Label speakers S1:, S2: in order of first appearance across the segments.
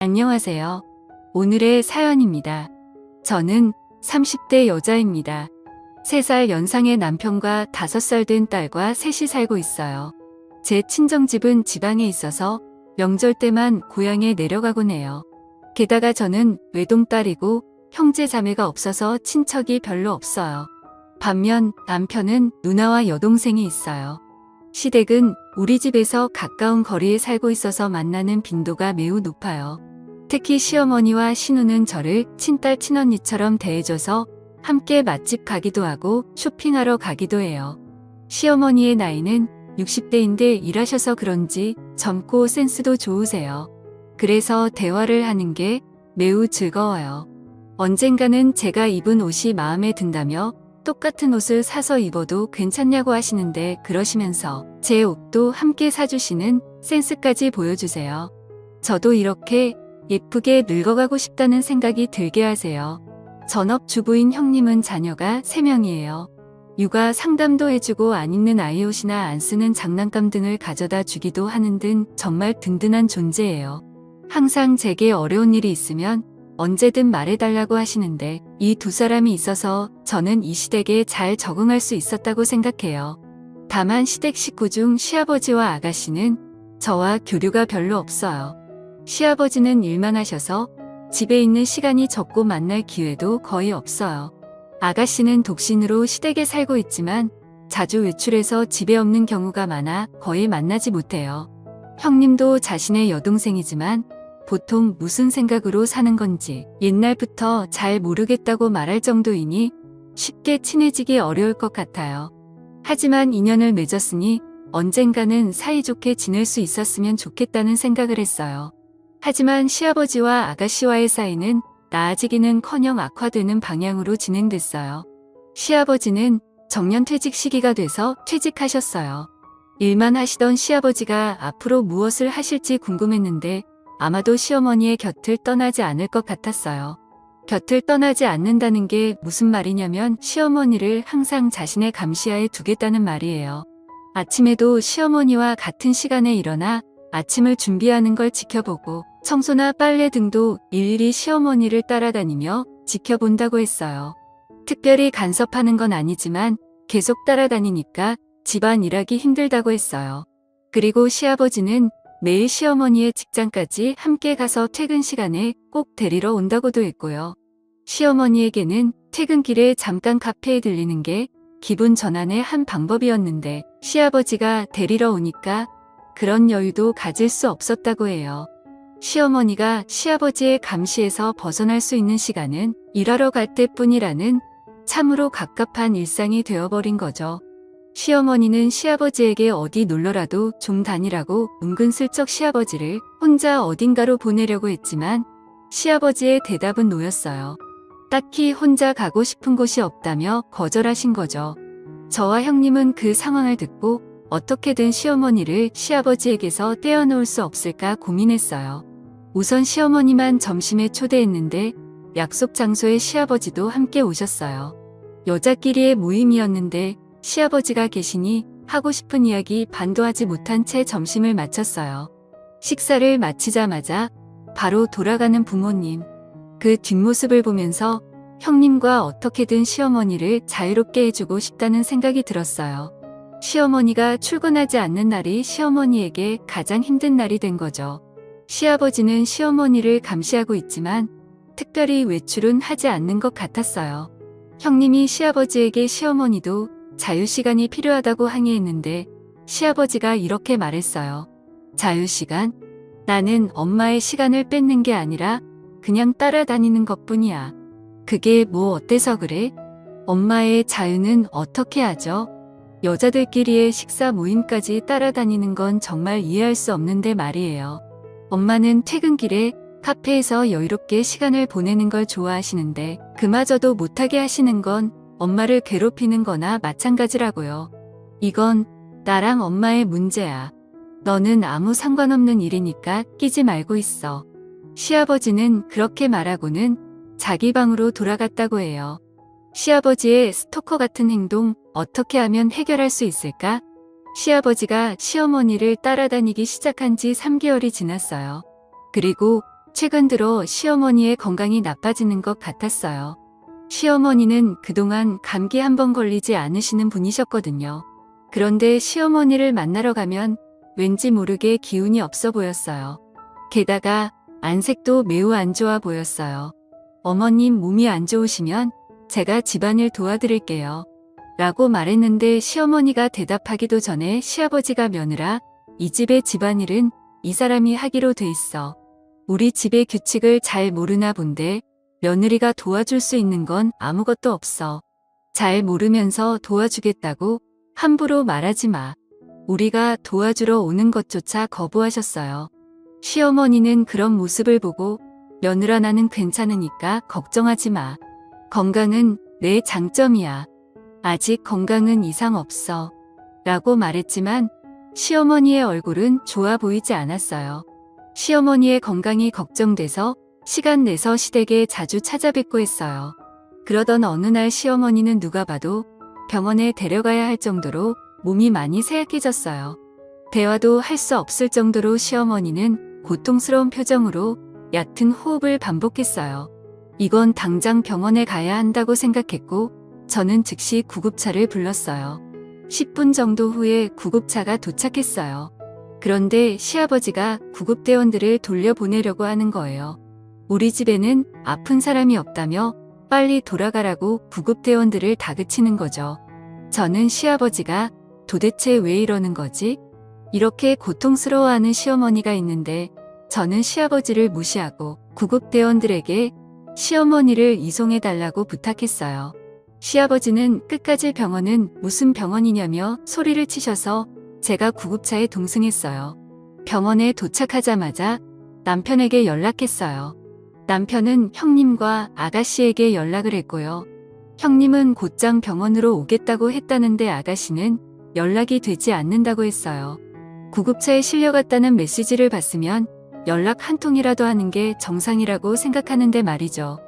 S1: 안녕하세요. 오늘의 사연입니다. 저는 30대 여자입니다. 3살 연상의 남편과 5살 된 딸과 셋이 살고 있어요. 제 친정집은 지방에 있어서 명절 때만 고향에 내려가곤 해요. 게다가 저는 외동딸이고 형제 자매가 없어서 친척이 별로 없어요. 반면 남편은 누나와 여동생이 있어요. 시댁은 우리 집에서 가까운 거리에 살고 있어서 만나는 빈도가 매우 높아요. 특히 시어머니와 신우는 저를 친딸 친언니처럼 대해줘서 함께 맛집 가기도 하고 쇼핑하러 가기도 해요. 시어머니의 나이는 60대인데 일하셔서 그런지 젊고 센스도 좋으세요. 그래서 대화를 하는 게 매우 즐거워요. 언젠가는 제가 입은 옷이 마음에 든다며 똑같은 옷을 사서 입어도 괜찮냐고 하시는데 그러시면서 제 옷도 함께 사주시는 센스까지 보여주세요. 저도 이렇게 예쁘게 늙어가고 싶다는 생각이 들게 하세요. 전업주부인 형님은 자녀가 3명이에요. 육아 상담도 해주고 안 입는 아이 옷이나 안 쓰는 장난감 등을 가져다 주기도 하는 등 정말 든든한 존재예요. 항상 제게 어려운 일이 있으면 언제든 말해달라고 하시는데 이 두 사람이 있어서 저는 이 시댁에 잘 적응할 수 있었다고 생각해요. 다만 시댁 식구 중 시아버지와 아가씨는 저와 교류가 별로 없어요. 시아버지는 일만 하셔서 집에 있는 시간이 적고 만날 기회도 거의 없어요. 아가씨는 독신으로 시댁에 살고 있지만 자주 외출해서 집에 없는 경우가 많아 거의 만나지 못해요. 형님도 자신의 여동생이지만 보통 무슨 생각으로 사는 건지 옛날부터 잘 모르겠다고 말할 정도이니 쉽게 친해지기 어려울 것 같아요. 하지만 인연을 맺었으니 언젠가는 사이좋게 지낼 수 있었으면 좋겠다는 생각을 했어요. 하지만 시아버지와 아가씨와의 사이는 나아지기는커녕 악화되는 방향으로 진행됐어요. 시아버지는 정년퇴직 시기가 돼서 퇴직하셨어요. 일만 하시던 시아버지가 앞으로 무엇을 하실지 궁금했는데 아마도 시어머니의 곁을 떠나지 않을 것 같았어요. 곁을 떠나지 않는다는 게 무슨 말이냐면 시어머니를 항상 자신의 감시하에 두겠다는 말이에요. 아침에도 시어머니와 같은 시간에 일어나 아침을 준비하는 걸 지켜보고 청소나 빨래 등도 일일이 시어머니를 따라다니며 지켜본다고 했어요. 특별히 간섭하는 건 아니지만 계속 따라다니니까 집안 일하기 힘들다고 했어요. 그리고 시아버지는 매일 시어머니의 직장까지 함께 가서 퇴근 시간에 꼭 데리러 온다고도 했고요. 시어머니에게는 퇴근길에 잠깐 카페에 들리는 게 기분 전환의 한 방법이었는데 시아버지가 데리러 오니까 그런 여유도 가질 수 없었다고 해요. 시어머니가 시아버지의 감시에서 벗어날 수 있는 시간은 일하러 갈 때뿐이라는 참으로 갑갑한 일상이 되어버린 거죠. 시어머니는 시아버지에게 어디 놀러라도 좀 다니라고 은근슬쩍 시아버지를 혼자 어딘가로 보내려고 했지만 시아버지의 대답은 노였어요. 딱히 혼자 가고 싶은 곳이 없다며 거절하신 거죠. 저와 형님은 그 상황을 듣고 어떻게든 시어머니를 시아버지에게서 떼어놓을 수 없을까 고민했어요. 우선 시어머니만 점심에 초대했는데 약속 장소에 시아버지도 함께 오셨어요. 여자끼리의 모임이었는데 시아버지가 계시니 하고 싶은 이야기 반도 하지 못한 채 점심을 마쳤어요. 식사를 마치자마자 바로 돌아가는 부모님. 그 뒷모습을 보면서 형님과 어떻게든 시어머니를 자유롭게 해주고 싶다는 생각이 들었어요. 시어머니가 출근하지 않는 날이 시어머니에게 가장 힘든 날이 된 거죠. 시아버지는 시어머니를 감시하고 있지만 특별히 외출은 하지 않는 것 같았어요. 형님이 시아버지에게 시어머니도 자유시간이 필요하다고 항의했는데 시아버지가 이렇게 말했어요. 자유시간? 나는 엄마의 시간을 뺏는 게 아니라 그냥 따라다니는 것뿐이야. 그게 뭐 어때서 그래? 엄마의 자유는 어떻게 하죠? 여자들끼리의 식사 모임까지 따라다니는 건 정말 이해할 수 없는데 말이에요. 엄마는 퇴근길에 카페에서 여유롭게 시간을 보내는 걸 좋아하시는데 그마저도 못하게 하시는 건 엄마를 괴롭히는 거나 마찬가지라고요. 이건 나랑 엄마의 문제야. 너는 아무 상관없는 일이니까 끼지 말고 있어. 시아버지는 그렇게 말하고는 자기 방으로 돌아갔다고 해요. 시아버지의 스토커 같은 행동 어떻게 하면 해결할 수 있을까? 시아버지가 시어머니를 따라다니기 시작한 지 3개월이 지났어요. 그리고 최근 들어 시어머니의 건강이 나빠지는 것 같았어요. 시어머니는 그동안 감기 한 번 걸리지 않으시는 분이셨거든요. 그런데 시어머니를 만나러 가면 왠지 모르게 기운이 없어 보였어요. 게다가 안색도 매우 안 좋아 보였어요. 어머님 몸이 안 좋으시면 제가 집안일 도와드릴게요. 라고 말했는데 시어머니가 대답하기도 전에 시아버지가 며느라 이 집의 집안일은 이 사람이 하기로 돼 있어. 우리 집의 규칙을 잘 모르나 본데 며느리가 도와줄 수 있는 건 아무것도 없어. 잘 모르면서 도와주겠다고 함부로 말하지 마. 우리가 도와주러 오는 것조차 거부하셨어요. 시어머니는 그런 모습을 보고 며느라 나는 괜찮으니까 걱정하지 마. 건강은 내 장점이야. 아직 건강은 이상 없어. 라고 말했지만 시어머니의 얼굴은 좋아 보이지 않았어요. 시어머니의 건강이 걱정돼서 시간 내서 시댁에 자주 찾아뵙고 했어요. 그러던 어느 날 시어머니는 누가 봐도 병원에 데려가야 할 정도로 몸이 많이 쇠약해졌어요. 대화도 할 수 없을 정도로 시어머니는 고통스러운 표정으로 얕은 호흡을 반복했어요. 이건 당장 병원에 가야 한다고 생각했고 저는 즉시 구급차를 불렀어요. 10분 정도 후에 구급차가 도착했어요. 그런데 시아버지가 구급대원들을 돌려보내려고 하는 거예요. 우리 집에는 아픈 사람이 없다며 빨리 돌아가라고 구급대원들을 다그치는 거죠. 저는 시아버지가 도대체 왜 이러는 거지? 이렇게 고통스러워하는 시어머니가 있는데 저는 시아버지를 무시하고 구급대원들에게 시어머니를 이송해달라고 부탁했어요. 시아버지는 끝까지 병원은 무슨 병원이냐며 소리를 치셔서 제가 구급차에 동승했어요. 병원에 도착하자마자 남편에게 연락했어요. 남편은 형님과 아가씨에게 연락을 했고요. 형님은 곧장 병원으로 오겠다고 했다는데 아가씨는 연락이 되지 않는다고 했어요. 구급차에 실려갔다는 메시지를 봤으면 연락 한 통이라도 하는 게 정상이라고 생각하는데 말이죠.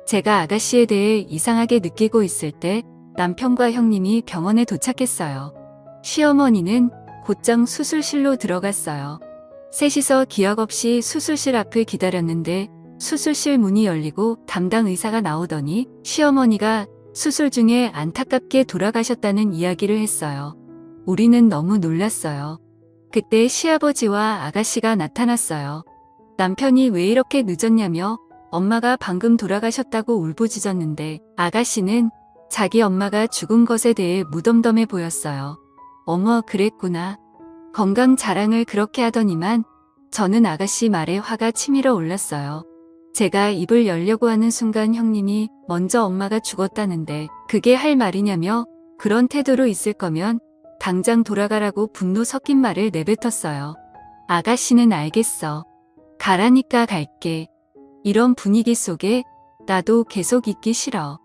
S1: 제가 아가씨에 대해 이상하게 느끼고 있을 때 남편과 형님이 병원에 도착했어요. 시어머니는 곧장 수술실로 들어갔어요. 셋이서 기약 없이 수술실 앞을 기다렸는데 수술실 문이 열리고 담당 의사가 나오더니 시어머니가 수술 중에 안타깝게 돌아가셨다는 이야기를 했어요. 우리는 너무 놀랐어요. 그때 시아버지와 아가씨가 나타났어요. 남편이 왜 이렇게 늦었냐며 엄마가 방금 돌아가셨다고 울부짖었는데 아가씨는 자기 엄마가 죽은 것에 대해 무덤덤해 보였어요. 어머, 그랬구나. 건강 자랑을 그렇게 하더니만 저는 아가씨 말에 화가 치밀어 올랐어요. 제가 입을 열려고 하는 순간 형님이 먼저 엄마가 죽었다는데 그게 할 말이냐며 그런 태도로 있을 거면 당장 돌아가라고 분노 섞인 말을 내뱉었어요. 아가씨는 알겠어. 가라니까 갈게. 이런 분위기 속에 나도 계속 있기 싫어.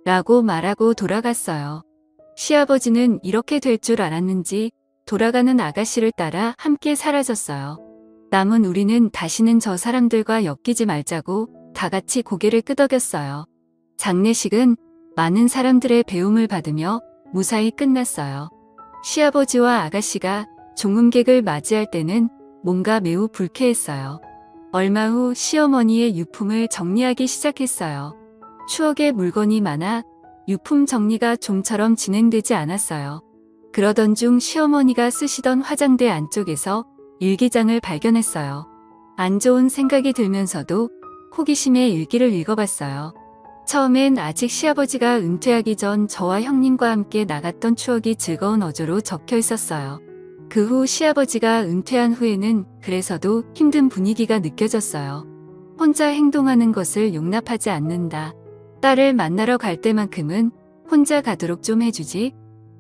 S1: 라고 말하고 돌아갔어요. 시아버지는 이렇게 될 줄 알았는지 돌아가는 아가씨를 따라 함께 사라졌어요. 남은 우리는 다시는 저 사람들과 엮이지 말자고 다 같이 고개를 끄덕였어요. 장례식은 많은 사람들의 배움을 받으며 무사히 끝났어요. 시아버지와 아가씨가 종음객을 맞이할 때는 뭔가 매우 불쾌했어요. 얼마 후 시어머니의 유품을 정리하기 시작했어요. 추억의 물건이 많아 유품 정리가 좀처럼 진행되지 않았어요. 그러던 중 시어머니가 쓰시던 화장대 안쪽에서 일기장을 발견했어요. 안 좋은 생각이 들면서도 호기심에 일기를 읽어봤어요. 처음엔 아직 시아버지가 은퇴하기 전 저와 형님과 함께 나갔던 추억이 즐거운 어조로 적혀 있었어요. 그 후 시아버지가 은퇴한 후에는 그래서도 힘든 분위기가 느껴졌어요. 혼자 행동하는 것을 용납하지 않는다. 딸을 만나러 갈 때만큼은 혼자 가도록 좀 해주지?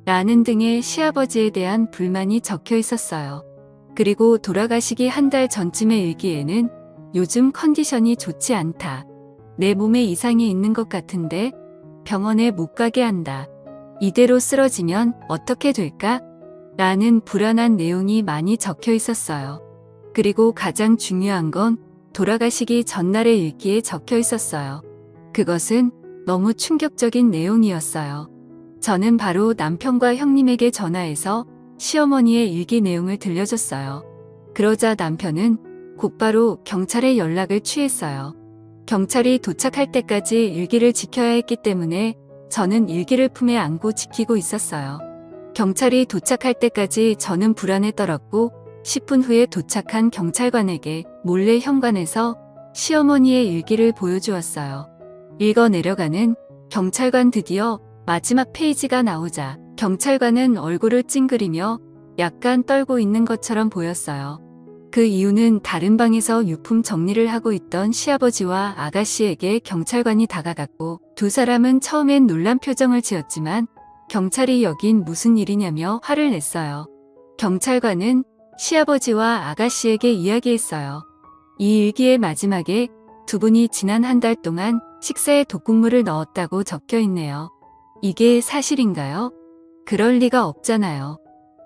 S1: 라는 등의 시아버지에 대한 불만이 적혀 있었어요. 그리고 돌아가시기 한 달 전쯤의 일기에는 요즘 컨디션이 좋지 않다. 내 몸에 이상이 있는 것 같은데 병원에 못 가게 한다. 이대로 쓰러지면 어떻게 될까? 라는 불안한 내용이 많이 적혀 있었어요. 그리고 가장 중요한 건 돌아가시기 전날의 일기에 적혀 있었어요. 그것은 너무 충격적인 내용이었어요. 저는 바로 남편과 형님에게 전화해서 시어머니의 일기 내용을 들려줬어요. 그러자 남편은 곧바로 경찰에 연락을 취했어요. 경찰이 도착할 때까지 일기를 지켜야 했기 때문에 저는 일기를 품에 안고 지키고 있었어요. 경찰이 도착할 때까지 저는 불안에 떨었고 10분 후에 도착한 경찰관에게 몰래 현관에서 시어머니의 일기를 보여주었어요. 읽어 내려가는 경찰관. 드디어 마지막 페이지가 나오자 경찰관은 얼굴을 찡그리며 약간 떨고 있는 것처럼 보였어요. 그 이유는 다른 방에서 유품 정리를 하고 있던 시아버지와 아가씨에게 경찰관이 다가갔고 두 사람은 처음엔 놀란 표정을 지었지만 경찰이 여긴 무슨 일이냐며 화를 냈어요. 경찰관은 시아버지와 아가씨에게 이야기했어요. 이 일기의 마지막에 두 분이 지난 한 달 동안 식사에 독국물을 넣었다고 적혀 있네요. 이게 사실인가요? 그럴 리가 없잖아요.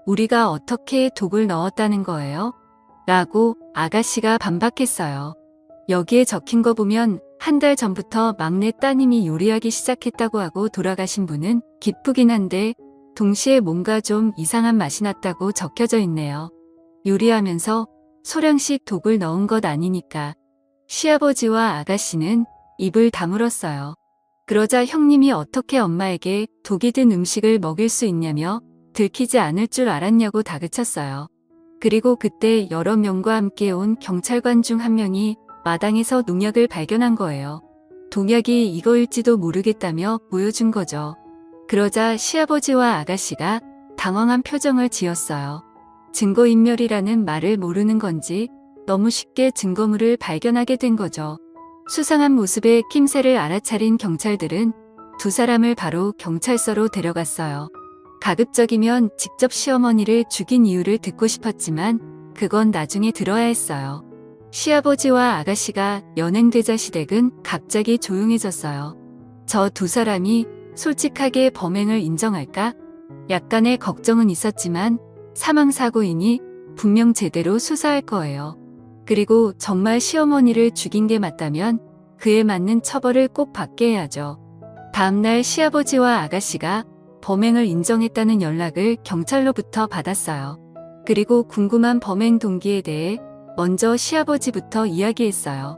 S1: 우리가 어떻게 독을 넣었다는 거예요? 라고 아가씨가 반박했어요. 여기에 적힌 거 보면 한 달 전부터 막내 따님이 요리하기 시작했다고 하고 돌아가신 분은 기쁘긴 한데 동시에 뭔가 좀 이상한 맛이 났다고 적혀져 있네요. 요리하면서 소량씩 독을 넣은 것 아니니까. 시아버지와 아가씨는 입을 다물었어요. 그러자 형님이 어떻게 엄마에게 독이 든 음식을 먹일 수 있냐며 들키지 않을 줄 알았냐고 다그쳤어요. 그리고 그때 여러 명과 함께 온 경찰관 중 한 명이 마당에서 농약을 발견한 거예요. 농약이 이거일지도 모르겠다며 보여준 거죠. 그러자 시아버지와 아가씨가 당황한 표정을 지었어요. 증거인멸이라는 말을 모르는 건지 너무 쉽게 증거물을 발견하게 된 거죠. 수상한 모습에 낌새를 알아차린 경찰들은 두 사람을 바로 경찰서로 데려갔어요. 가급적이면 직접 시어머니를 죽인 이유를 듣고 싶었지만 그건 나중에 들어야 했어요. 시아버지와 아가씨가 연행되자 시댁은 갑자기 조용해졌어요. 저 두 사람이 솔직하게 범행을 인정할까? 약간의 걱정은 있었지만 사망사고이니 분명 제대로 수사할 거예요. 그리고 정말 시어머니를 죽인 게 맞다면 그에 맞는 처벌을 꼭 받게 해야죠. 다음날 시아버지와 아가씨가 범행을 인정했다는 연락을 경찰로부터 받았어요. 그리고 궁금한 범행 동기에 대해 먼저 시아버지부터 이야기했어요.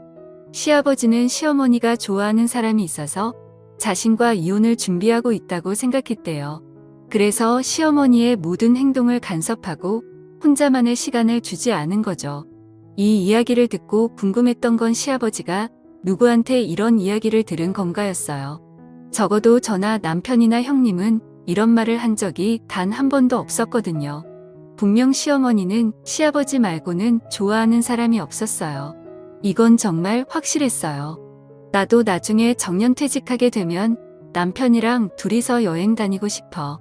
S1: 시아버지는 시어머니가 좋아하는 사람이 있어서 자신과 이혼을 준비하고 있다고 생각했대요. 그래서 시어머니의 모든 행동을 간섭하고 혼자만의 시간을 주지 않은 거죠. 이 이야기를 듣고 궁금했던 건 시아버지가 누구한테 이런 이야기를 들은 건가였어요. 적어도 저나 남편이나 형님은 이런 말을 한 적이 단 한 번도 없었거든요. 분명 시어머니는 시아버지 말고는 좋아하는 사람이 없었어요. 이건 정말 확실했어요. 나도 나중에 정년퇴직하게 되면 남편이랑 둘이서 여행 다니고 싶어.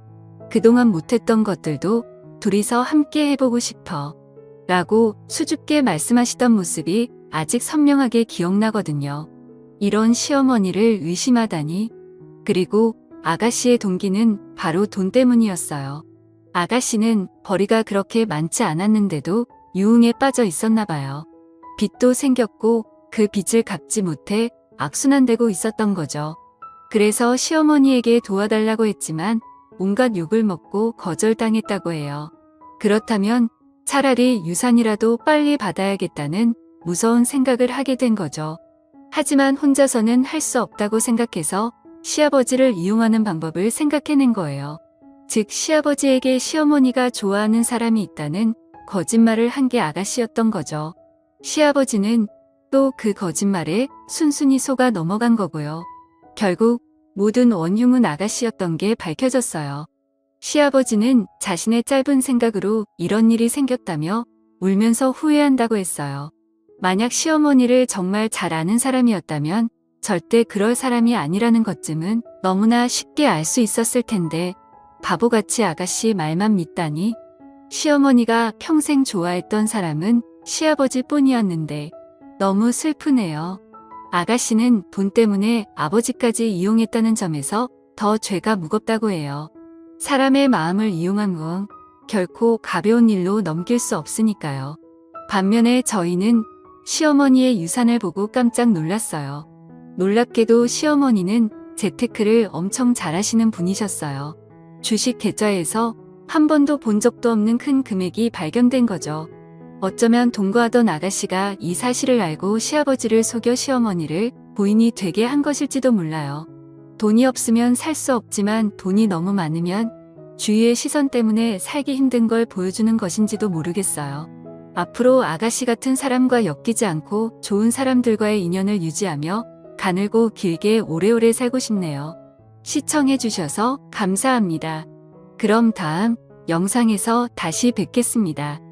S1: 그동안 못했던 것들도 둘이서 함께 해보고 싶어. 라고 수줍게 말씀하시던 모습이 아직 선명하게 기억나거든요. 이런 시어머니를 의심하다니. 그리고 아가씨의 동기는 바로 돈 때문이었어요. 아가씨는 벌이가 그렇게 많지 않았는데도 유흥에 빠져 있었나 봐요. 빚도 생겼고 그 빚을 갚지 못해 악순환되고 있었던 거죠. 그래서 시어머니에게 도와달라고 했지만 온갖 욕을 먹고 거절당했다고 해요. 그렇다면 차라리 유산이라도 빨리 받아야겠다는 무서운 생각을 하게 된 거죠. 하지만 혼자서는 할 수 없다고 생각해서 시아버지를 이용하는 방법을 생각해낸 거예요. 즉 시아버지에게 시어머니가 좋아하는 사람이 있다는 거짓말을 한 게 아가씨였던 거죠. 시아버지는 또 그 거짓말에 순순히 속아 넘어간 거고요. 결국 모든 원흉은 아가씨였던 게 밝혀졌어요. 시아버지는 자신의 짧은 생각으로 이런 일이 생겼다며 울면서 후회한다고 했어요. 만약 시어머니를 정말 잘 아는 사람이었다면 절대 그럴 사람이 아니라는 것쯤은 너무나 쉽게 알 수 있었을 텐데 바보같이 아가씨 말만 믿다니. 시어머니가 평생 좋아했던 사람은 시아버지뿐이었는데 너무 슬프네요. 아가씨는 돈 때문에 아버지까지 이용했다는 점에서 더 죄가 무겁다고 해요. 사람의 마음을 이용한 건 결코 가벼운 일로 넘길 수 없으니까요. 반면에 저희는 시어머니의 유산을 보고 깜짝 놀랐어요. 놀랍게도 시어머니는 재테크를 엄청 잘하시는 분이셨어요. 주식 계좌에서 한 번도 본 적도 없는 큰 금액이 발견된 거죠. 어쩌면 동거하던 아가씨가 이 사실을 알고 시아버지를 속여 시어머니를 부인이 되게 한 것일지도 몰라요. 돈이 없으면 살 수 없지만 돈이 너무 많으면 주위의 시선 때문에 살기 힘든 걸 보여주는 것인지도 모르겠어요. 앞으로 아가씨 같은 사람과 엮이지 않고 좋은 사람들과의 인연을 유지하며 가늘고 길게 오래오래 살고 싶네요. 시청해주셔서 감사합니다. 그럼 다음 영상에서 다시 뵙겠습니다.